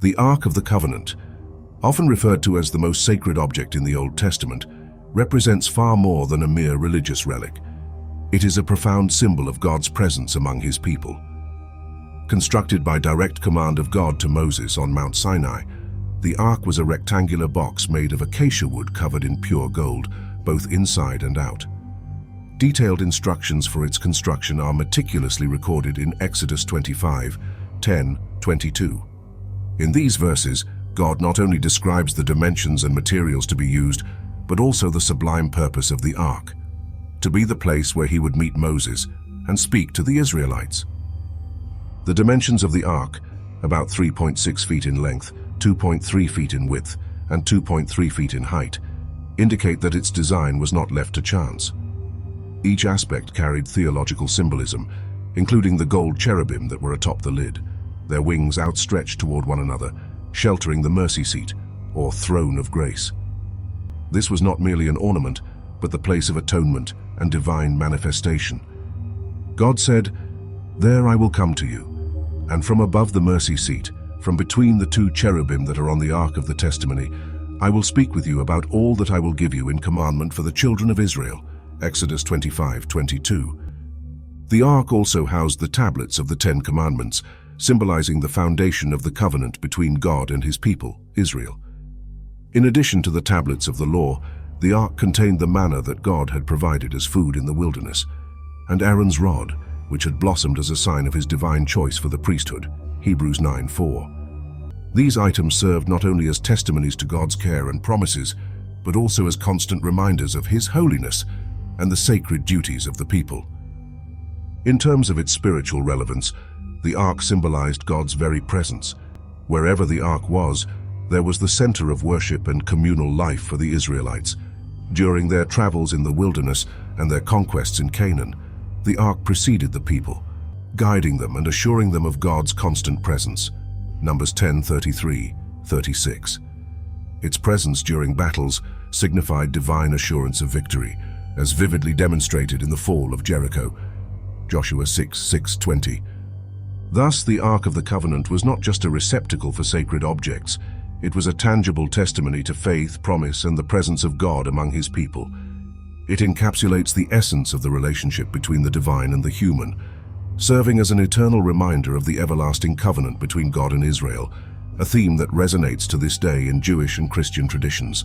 The Ark of the Covenant, often referred to as the most sacred object in the Old Testament, represents far more than a mere religious relic. It is a profound symbol of God's presence among his people. Constructed by direct command of God to Moses on Mount Sinai, the Ark was a rectangular box made of acacia wood covered in pure gold, both inside and out. Detailed instructions for its construction are meticulously recorded in Exodus 25:10-22. In these verses, God not only describes the dimensions and materials to be used, but also the sublime purpose of the Ark, to be the place where he would meet Moses and speak to the Israelites. The dimensions of the Ark, about 3.6 feet in length, 2.3 feet in width, and 2.3 feet in height, indicate that its design was not left to chance. Each aspect carried theological symbolism, including the gold cherubim that were atop the lid, their wings outstretched toward one another, sheltering the mercy seat, or throne of grace. This was not merely an ornament, but the place of atonement and divine manifestation. God said, "There I will come to you, and from above the mercy seat, from between the two cherubim that are on the Ark of the Testimony, I will speak with you about all that I will give you in commandment for the children of Israel." Exodus 25:22. The Ark also housed the tablets of the Ten Commandments, symbolizing the foundation of the covenant between God and his people, Israel. In addition to the tablets of the law, the Ark contained the manna that God had provided as food in the wilderness, and Aaron's rod, which had blossomed as a sign of his divine choice for the priesthood, Hebrews 9:4. These items served not only as testimonies to God's care and promises, but also as constant reminders of his holiness and the sacred duties of the people. In terms of its spiritual relevance, the Ark symbolized God's very presence. Wherever the Ark was, there was the center of worship and communal life for the Israelites. During their travels in the wilderness and their conquests in Canaan, the Ark preceded the people, guiding them and assuring them of God's constant presence. Numbers 10:33-36. Its presence during battles signified divine assurance of victory, as vividly demonstrated in the fall of Jericho, Joshua 6:6-20. Thus, the Ark of the Covenant was not just a receptacle for sacred objects, it was a tangible testimony to faith, promise, and the presence of God among his people. It encapsulates the essence of the relationship between the divine and the human, serving as an eternal reminder of the everlasting covenant between God and Israel, a theme that resonates to this day in Jewish and Christian traditions.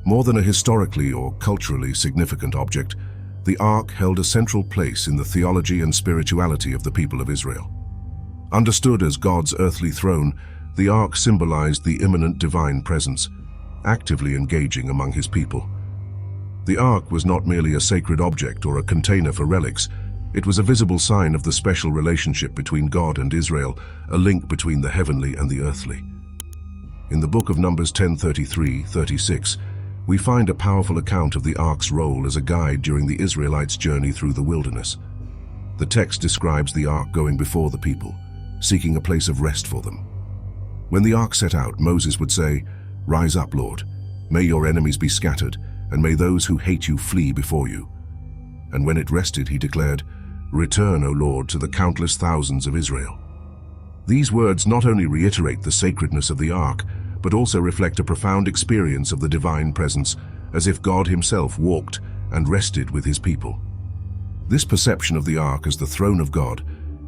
More than a historically or culturally significant object, the Ark held a central place in the theology and spirituality of the people of Israel. Understood as God's earthly throne, the Ark symbolized the imminent divine presence, actively engaging among his people. The Ark was not merely a sacred object or a container for relics, it was a visible sign of the special relationship between God and Israel, a link between the heavenly and the earthly. In the book of Numbers 10:33-36, we find a powerful account of the Ark's role as a guide during the Israelites' journey through the wilderness. The text describes the Ark going before the people, seeking a place of rest for them. When the Ark set out, Moses would say, "Rise up, Lord. May your enemies be scattered, and may those who hate you flee before you." And when it rested, he declared, "Return, O Lord, to the countless thousands of Israel." These words not only reiterate the sacredness of the Ark, but also reflect a profound experience of the divine presence, as if God himself walked and rested with his people. This perception of the Ark as the throne of God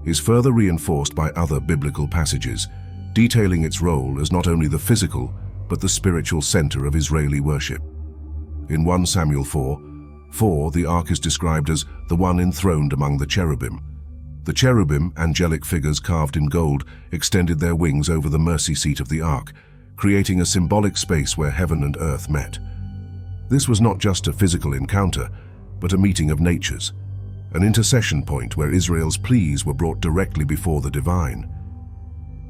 is further reinforced by other biblical passages, detailing its role as not only the physical, but the spiritual center of Israeli worship. In 1 Samuel 4:4, the Ark is described as the one enthroned among the cherubim. The cherubim, angelic figures carved in gold, extended their wings over the mercy seat of the Ark, creating a symbolic space where heaven and earth met. This was not just a physical encounter, but a meeting of natures, an intercession point where Israel's pleas were brought directly before the divine.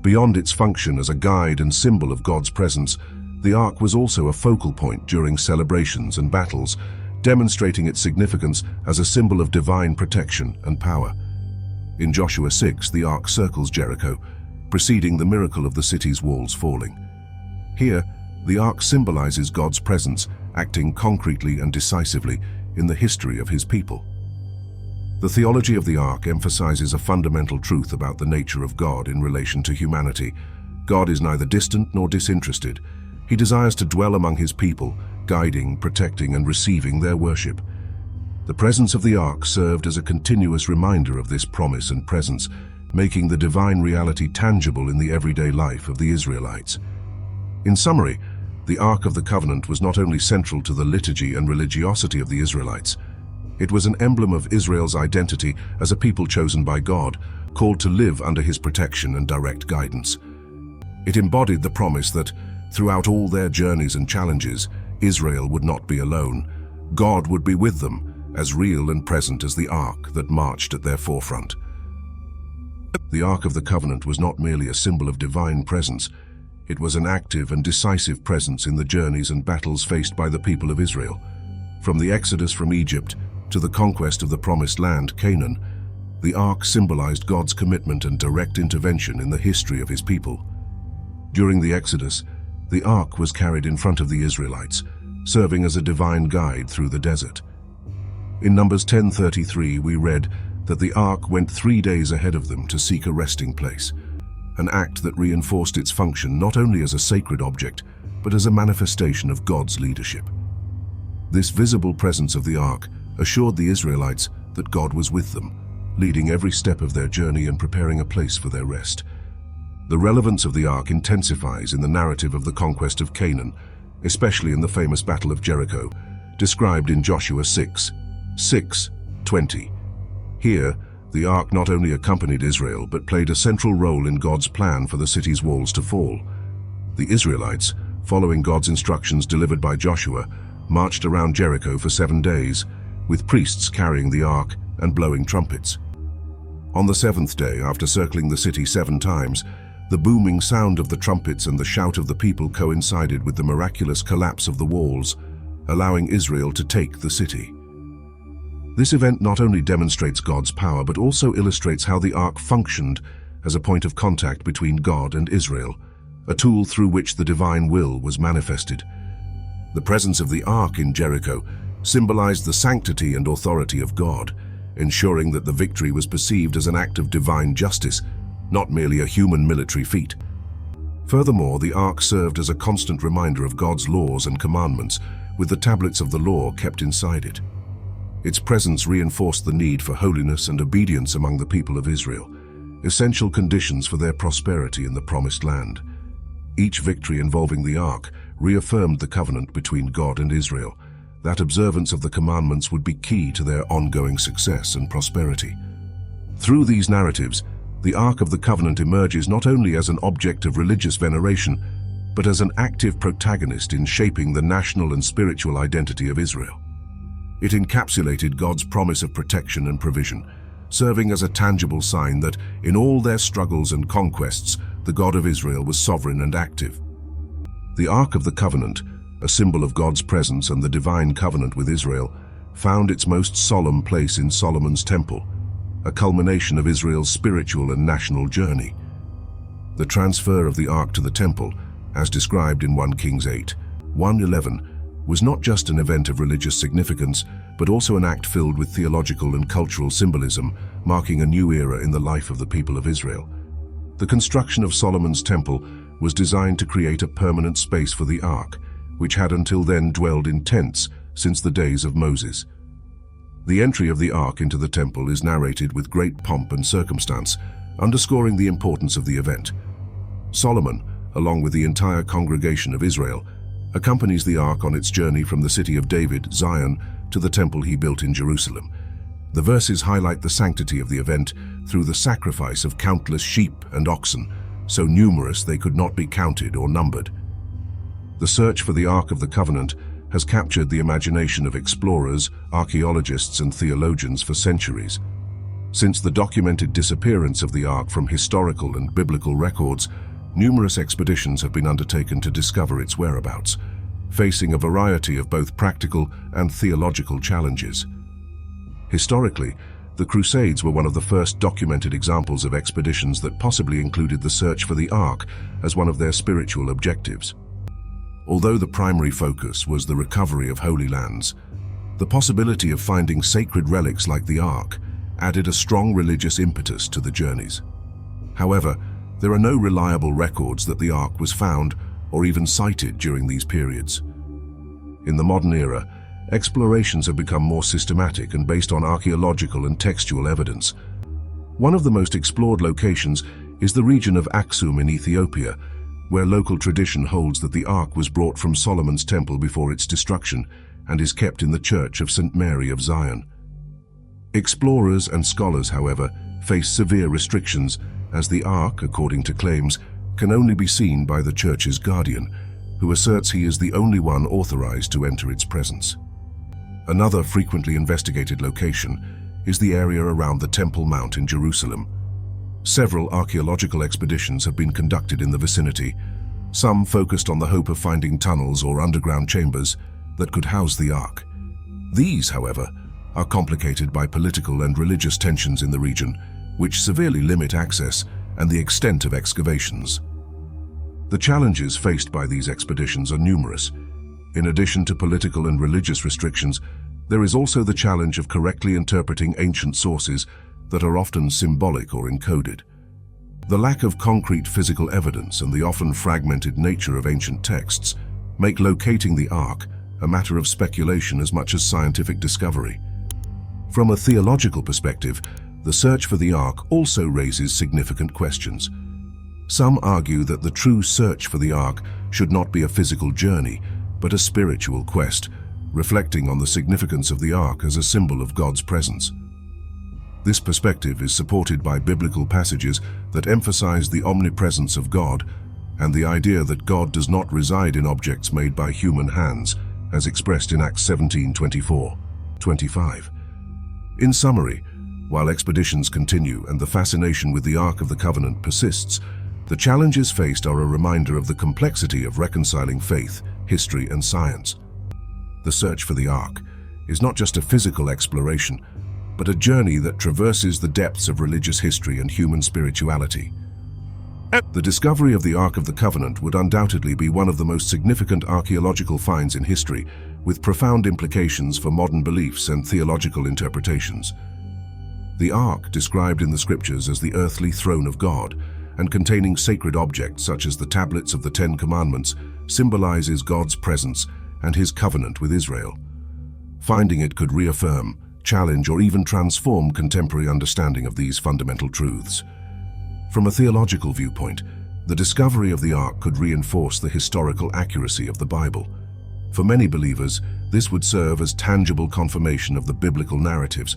Beyond its function as a guide and symbol of God's presence, the Ark was also a focal point during celebrations and battles, demonstrating its significance as a symbol of divine protection and power. In Joshua 6, the Ark circles Jericho, preceding the miracle of the city's walls falling. Here, the Ark symbolizes God's presence, acting concretely and decisively in the history of his people. The theology of the Ark emphasizes a fundamental truth about the nature of God in relation to humanity. God is neither distant nor disinterested. He desires to dwell among his people, guiding, protecting, and receiving their worship. The presence of the ark served as a continuous reminder of this promise and presence, making the divine reality tangible in the everyday life of the Israelites. In summary, the Ark of the Covenant was not only central to the liturgy and religiosity of the Israelites, it was an emblem of Israel's identity as a people chosen by God, called to live under his protection and direct guidance. It embodied the promise that, throughout all their journeys and challenges, Israel would not be alone. God would be with them, as real and present as the Ark that marched at their forefront. The Ark of the Covenant was not merely a symbol of divine presence, it was an active and decisive presence in the journeys and battles faced by the people of Israel. From the exodus from Egypt to the conquest of the Promised Land, Canaan, the Ark symbolized God's commitment and direct intervention in the history of his people. During the Exodus, the Ark was carried in front of the Israelites, serving as a divine guide through the desert. In Numbers 10:33 we read that the Ark went 3 days ahead of them to seek a resting place, an act that reinforced its function not only as a sacred object, but as a manifestation of God's leadership. This visible presence of the Ark assured the Israelites that God was with them, leading every step of their journey and preparing a place for their rest. The relevance of the Ark intensifies in the narrative of the conquest of Canaan, especially in the famous Battle of Jericho, described in Joshua 6:20. Here, the Ark not only accompanied Israel, but played a central role in God's plan for the city's walls to fall. The Israelites, following God's instructions delivered by Joshua, marched around Jericho for 7 days, with priests carrying the Ark and blowing trumpets. On the 7th day, after circling the city 7 times, the booming sound of the trumpets and the shout of the people coincided with the miraculous collapse of the walls, allowing Israel to take the city. This event not only demonstrates God's power, but also illustrates how the Ark functioned as a point of contact between God and Israel, a tool through which the divine will was manifested. The presence of the Ark in Jericho symbolized the sanctity and authority of God, ensuring that the victory was perceived as an act of divine justice, not merely a human military feat. Furthermore, the Ark served as a constant reminder of God's laws and commandments, with the tablets of the law kept inside it. Its presence reinforced the need for holiness and obedience among the people of Israel, essential conditions for their prosperity in the Promised Land. Each victory involving the Ark reaffirmed the covenant between God and Israel, that observance of the commandments would be key to their ongoing success and prosperity. Through these narratives, the Ark of the Covenant emerges not only as an object of religious veneration, but as an active protagonist in shaping the national and spiritual identity of Israel. It encapsulated God's promise of protection and provision, serving as a tangible sign that, in all their struggles and conquests, the God of Israel was sovereign and active. The Ark of the Covenant, a symbol of God's presence and the divine covenant with Israel, found its most solemn place in Solomon's temple, a culmination of Israel's spiritual and national journey. The transfer of the Ark to the temple, as described in 1 Kings 8:1-11, was not just an event of religious significance, but also an act filled with theological and cultural symbolism, marking a new era in the life of the people of Israel. The construction of Solomon's temple was designed to create a permanent space for the Ark, which had until then dwelled in tents since the days of Moses. The entry of the Ark into the temple is narrated with great pomp and circumstance, underscoring the importance of the event. Solomon, along with the entire congregation of Israel, accompanies the Ark on its journey from the city of David, Zion, to the temple he built in Jerusalem. The verses highlight the sanctity of the event through the sacrifice of countless sheep and oxen, so numerous they could not be counted or numbered. The search for the Ark of the Covenant has captured the imagination of explorers, archaeologists, and theologians for centuries. Since the documented disappearance of the Ark from historical and biblical records, numerous expeditions have been undertaken to discover its whereabouts, facing a variety of both practical and theological challenges. Historically, the Crusades were one of the first documented examples of expeditions that possibly included the search for the Ark as one of their spiritual objectives. Although the primary focus was the recovery of holy lands, the possibility of finding sacred relics like the Ark added a strong religious impetus to the journeys. However, There are no reliable records that the Ark was found or even sighted during these periods. In the modern era, explorations have become more systematic and based on archaeological and textual evidence. One of the most explored locations is the region of Aksum in Ethiopia, where local tradition holds that the Ark was brought from Solomon's temple before its destruction and is kept in the Church of St. Mary of Zion. Explorers and scholars, however, face severe restrictions, as the Ark, according to claims, can only be seen by the Church's guardian, who asserts he is the only one authorized to enter its presence. Another frequently investigated location is the area around the Temple Mount in Jerusalem. Several archaeological expeditions have been conducted in the vicinity, some focused on the hope of finding tunnels or underground chambers that could house the Ark. These, however, are complicated by political and religious tensions in the region, which severely limit access and the extent of excavations. The challenges faced by these expeditions are numerous. In addition to political and religious restrictions, there is also the challenge of correctly interpreting ancient sources that are often symbolic or encoded. The lack of concrete physical evidence and the often fragmented nature of ancient texts make locating the Ark a matter of speculation as much as scientific discovery. From a theological perspective, the search for the Ark also raises significant questions. Some argue that the true search for the Ark should not be a physical journey, but a spiritual quest, reflecting on the significance of the Ark as a symbol of God's presence. This perspective is supported by biblical passages that emphasize the omnipresence of God and the idea that God does not reside in objects made by human hands, as expressed in Acts 17:24-25. In summary, while expeditions continue and the fascination with the Ark of the Covenant persists, the challenges faced are a reminder of the complexity of reconciling faith, history, and science. The search for the Ark is not just a physical exploration, but a journey that traverses the depths of religious history and human spirituality. The discovery of the Ark of the Covenant would undoubtedly be one of the most significant archaeological finds in history, with profound implications for modern beliefs and theological interpretations. The Ark, described in the Scriptures as the earthly throne of God, and containing sacred objects such as the tablets of the Ten Commandments, symbolizes God's presence and his covenant with Israel. Finding it could reaffirm, challenge, or even transform contemporary understanding of these fundamental truths. From a theological viewpoint, the discovery of the Ark could reinforce the historical accuracy of the Bible. For many believers, this would serve as tangible confirmation of the biblical narratives,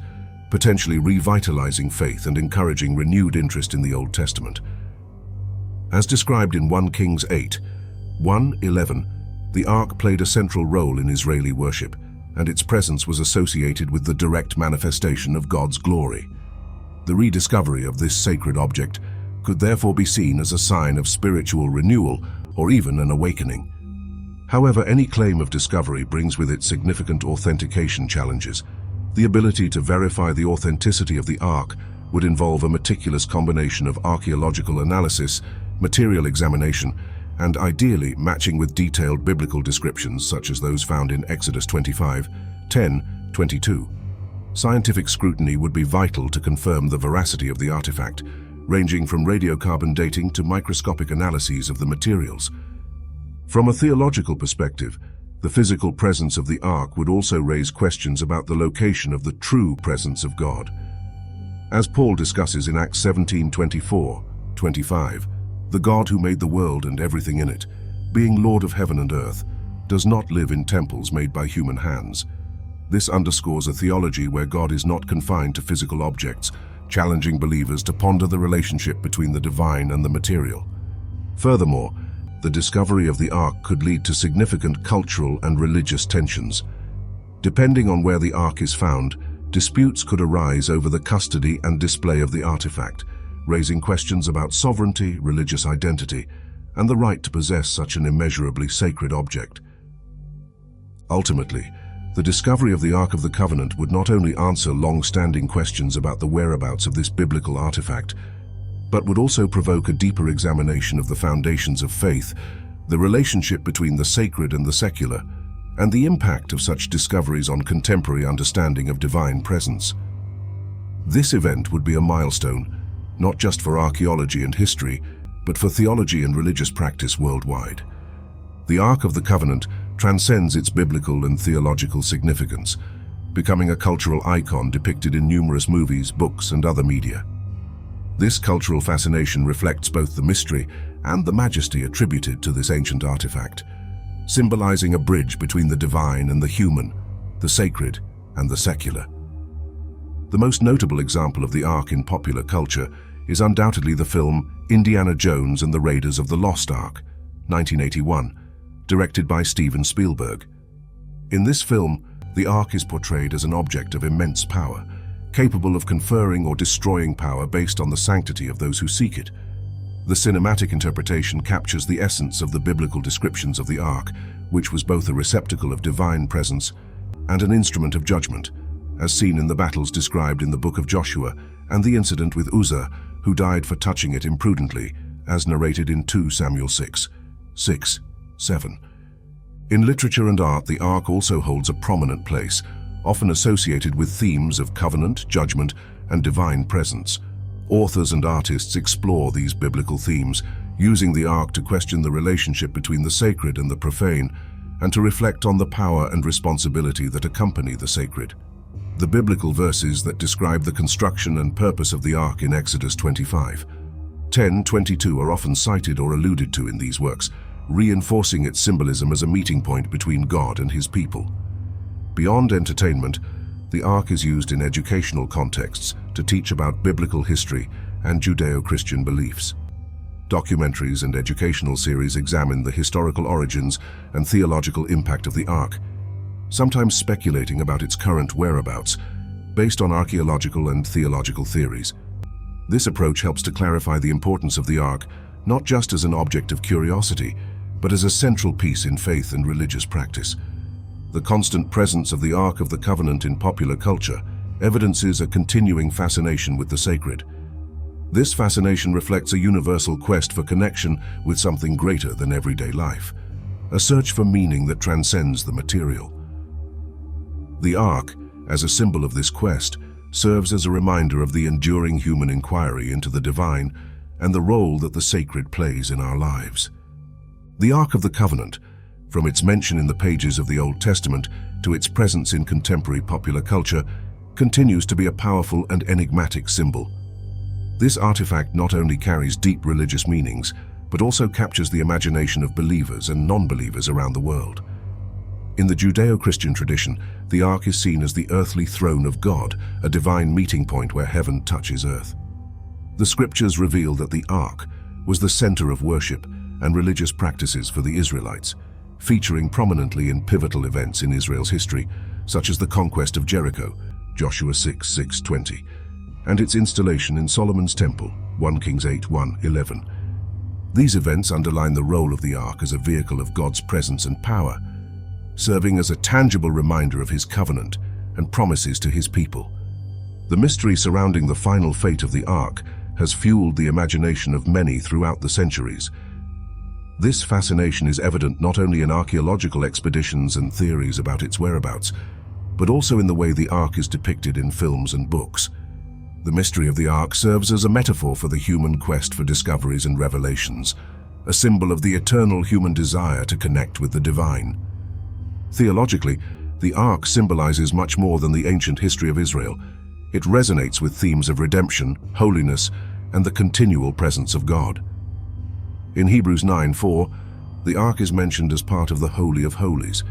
potentially revitalizing faith and encouraging renewed interest in the Old Testament. As described in 1 Kings 8:1-11, the Ark played a central role in Israeli worship, and its presence was associated with the direct manifestation of God's glory. The rediscovery of this sacred object could therefore be seen as a sign of spiritual renewal or even an awakening. However, any claim of discovery brings with it significant authentication challenges. The ability to verify the authenticity of the Ark would involve a meticulous combination of archaeological analysis, material examination, and ideally matching with detailed biblical descriptions such as those found in Exodus 25:10-22. Scientific scrutiny would be vital to confirm the veracity of the artifact, ranging from radiocarbon dating to microscopic analyses of the materials. From a theological perspective, the physical presence of the Ark would also raise questions about the location of the true presence of God. As Paul discusses in Acts 17:24-25, the God who made the world and everything in it, being Lord of heaven and earth, does not live in temples made by human hands. This underscores a theology where God is not confined to physical objects, challenging believers to ponder the relationship between the divine and the material. Furthermore, the discovery of the Ark could lead to significant cultural and religious tensions. Depending on where the Ark is found, disputes could arise over the custody and display of the artifact, raising questions about sovereignty, religious identity, and the right to possess such an immeasurably sacred object. Ultimately, the discovery of the Ark of the Covenant would not only answer long-standing questions about the whereabouts of this biblical artifact, but would also provoke a deeper examination of the foundations of faith, the relationship between the sacred and the secular, and the impact of such discoveries on contemporary understanding of divine presence. This event would be a milestone, not just for archaeology and history, but for theology and religious practice worldwide. The Ark of the Covenant transcends its biblical and theological significance, becoming a cultural icon depicted in numerous movies, books, and other media. This cultural fascination reflects both the mystery and the majesty attributed to this ancient artifact, symbolizing a bridge between the divine and the human, the sacred and the secular. The most notable example of the Ark in popular culture is undoubtedly the film Indiana Jones and the Raiders of the Lost Ark, 1981, directed by Steven Spielberg. In this film, the Ark is portrayed as an object of immense power, capable of conferring or destroying power based on the sanctity of those who seek it. The cinematic interpretation captures the essence of the biblical descriptions of the Ark, which was both a receptacle of divine presence and an instrument of judgment, as seen in the battles described in the Book of Joshua and the incident with Uzzah, who died for touching it imprudently, as narrated in 2 Samuel 6:7. In literature and art, the Ark also holds a prominent place, often associated with themes of covenant, judgment, and divine presence. Authors and artists explore these biblical themes, using the Ark to question the relationship between the sacred and the profane, and to reflect on the power and responsibility that accompany the sacred. The biblical verses that describe the construction and purpose of the Ark in Exodus 25:10-22 are often cited or alluded to in these works, reinforcing its symbolism as a meeting point between God and his people. Beyond entertainment, the Ark is used in educational contexts to teach about biblical history and Judeo-Christian beliefs. Documentaries and educational series examine the historical origins and theological impact of the Ark, sometimes speculating about its current whereabouts, based on archaeological and theological theories. This approach helps to clarify the importance of the Ark, not just as an object of curiosity, but as a central piece in faith and religious practice. The constant presence of the Ark of the Covenant in popular culture evidences a continuing fascination with the sacred. This fascination reflects a universal quest for connection with something greater than everyday life, a search for meaning that transcends the material. The Ark, as a symbol of this quest, serves as a reminder of the enduring human inquiry into the divine and the role that the sacred plays in our lives. The Ark of the Covenant, from its mention in the pages of the Old Testament to its presence in contemporary popular culture, continues to be a powerful and enigmatic symbol. This artifact not only carries deep religious meanings, but also captures the imagination of believers and non-believers around the world. In the Judeo-Christian tradition, the Ark is seen as the earthly throne of God, a divine meeting point where heaven touches earth. The scriptures reveal that the Ark was the center of worship and religious practices for the Israelites, featuring prominently in pivotal events in Israel's history, such as the conquest of Jericho, Joshua 6:20, and its installation in Solomon's Temple, 1 Kings 8:1-11. These events underline the role of the Ark as a vehicle of God's presence and power, serving as a tangible reminder of his covenant and promises to his people. The mystery surrounding the final fate of the Ark has fueled the imagination of many throughout the centuries. This fascination is evident not only in archaeological expeditions and theories about its whereabouts, but also in the way the Ark is depicted in films and books. The mystery of the Ark serves as a metaphor for the human quest for discoveries and revelations, a symbol of the eternal human desire to connect with the divine. Theologically, the Ark symbolizes much more than the ancient history of Israel. It resonates with themes of redemption, holiness, and the continual presence of God. In Hebrews 9:4, the Ark is mentioned as part of the Holy of Holies,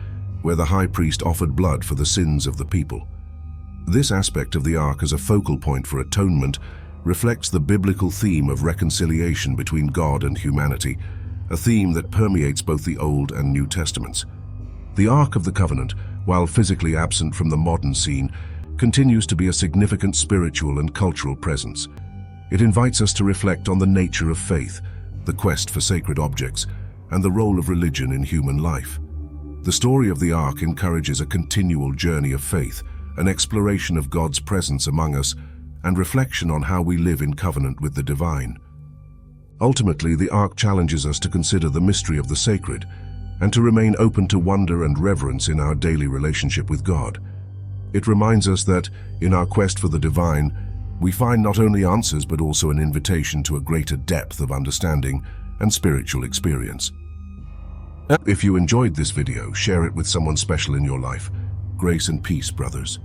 where the high priest offered blood for the sins of the people. This aspect of the Ark as a focal point for atonement reflects the biblical theme of reconciliation between God and humanity, a theme that permeates both the Old and New Testaments. The Ark of the Covenant, while physically absent from the modern scene, continues to be a significant spiritual and cultural presence. It invites us to reflect on the nature of faith, the quest for sacred objects, and the role of religion in human life. The story of the Ark encourages a continual journey of faith, an exploration of God's presence among us, and reflection on how we live in covenant with the divine. Ultimately, the Ark challenges us to consider the mystery of the sacred, and to remain open to wonder and reverence in our daily relationship with God. It reminds us that, in our quest for the divine, we find not only answers but also an invitation to a greater depth of understanding and spiritual experience. If you enjoyed this video, share it with someone special in your life. Grace and peace, brothers.